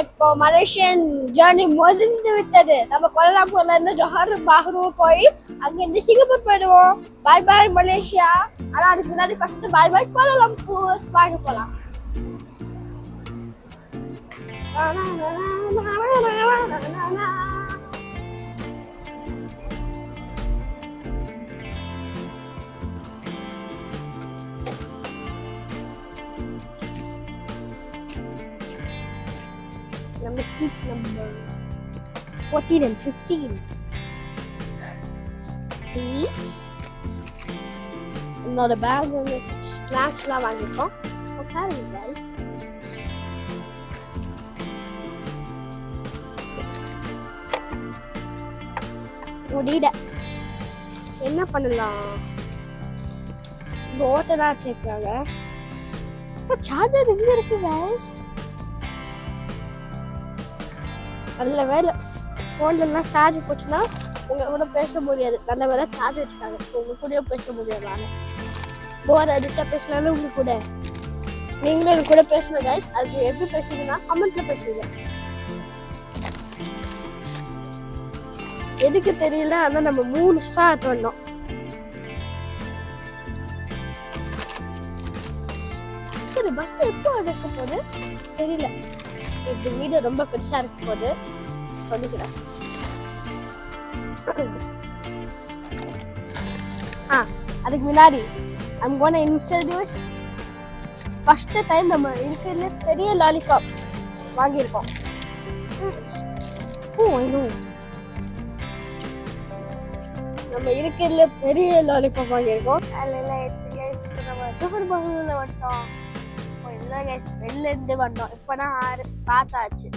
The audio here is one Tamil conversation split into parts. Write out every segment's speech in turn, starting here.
இப்போ மலேசியன் ஜேர்னி முடிந்து விட்டது. நம்ம கோலாலம்பூர்ல இருந்து ஜோஹர் பாஹ்ரு போய் அங்கிருந்து சிங்கப்பூர் போயிடுவோம். பாய் பாய் மலேசியா. ஆனா அதுக்கு முன்னாடி ஃபர்ஸ்ட் பாய் பாய் கோலாலம்பூர். வாங்க போலாம். Number seat number 14 and 15. என்னோட பேக் வந்து ஸ்நாக்ஸ்லாம் வாங்கியிருக்கோம். பாருங்க guys. முடியல. என்ன பண்ணலாம்? ஓட்டனா சேர்க்கிறாங்க. சார்ஜர் எங்க இருக்கு guys? நல்ல வேலை ஃபோன்லாம் சார்ஜ் போச்சுன்னா உங்கள் கூட பேச முடியாது. நல்ல வேலை சார்ஜ் வச்சுக்காங்க. உங்கள் கூட பேச முடியாது. நான் போர் அடிச்சா பேசலாம்னு உங்க கூட நீங்களும் என் கூட பேசணும் கைஸ். அது எப்படி பேசுறீங்கன்னா கமெண்ட்ல பேசுவீங்க. எதுக்கு தெரியல. ஆனால் நம்ம 3 ஸ்டார் வந்தோம். சரி பஸ் எப்போ அடைக்க போகுது தெரியல. இந்த வீடியோ ரொம்ப பெருசா இருக்க போது சொல்லிக்கிறேன். அதுக்கு முன்னாடி I'm gonna introduce first time நம்ம இருக்கிறதுல பெரிய லாலிபாப் வாங்கியிருக்கோம். நம்ம இருக்கிறதுல பெரிய லாலிபாப் வாங்கியிருக்கோம். நம்ம ஜோஹர் பாஹ்ருல வந்துட்டோம். வெளில இருந்து வந்தோம். இப்போதான் 6 பார்த்தாச்சு.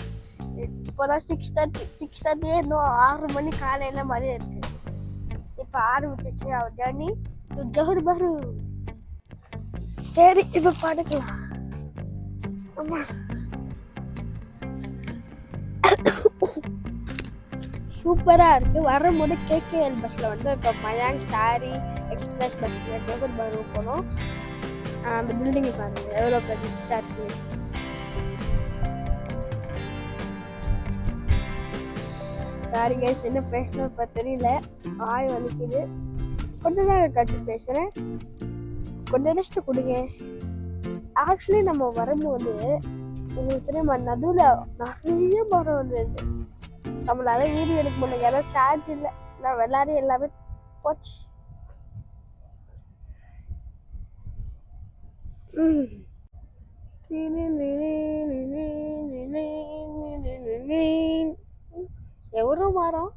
இப்போதான் 6:30 இன்னும் 6 மணி காலையில மாதிரி இருக்கு. இப்போ ஆரம்பிச்சிச்சு அவர் ஜர்னி டு ஜோஹர் பாஹ்ரு. சரி இப்போ படுக்கலாம். ஆமா சூப்பரா இருக்கு. வரும்போது கேகேஎல் பஸ்ல வந்து இப்போ மயாங் சாரி எக்ஸ்பிரஸ் பஸ்ல ஜோஹர் பாஹ்ரு போனோம். அந்த பில்டிங் பாருங்க எவ்வளோ பெருசா இருக்கு. சாரி கைஸ் என்ன பேசணும் இப்போ தெரியல. ஆய் வலிக்குது. கொஞ்ச நேரம் கழிச்சு பேசுறேன். கொஞ்சம் ரெஸ்ட் கொடுங்க. ஆக்சுவலி நம்ம வரும்போது உங்களுக்கு தெரியுமா நடுவில் நிறைய மரம் வந்துருக்கு. நம்மளால வீடியோ எடுக்க முடியல. ஏன்னா சார்ஜ் இல்லை. நான் எல்லாரும் எல்லாமே போச்சு. எவ்வளோ மரம்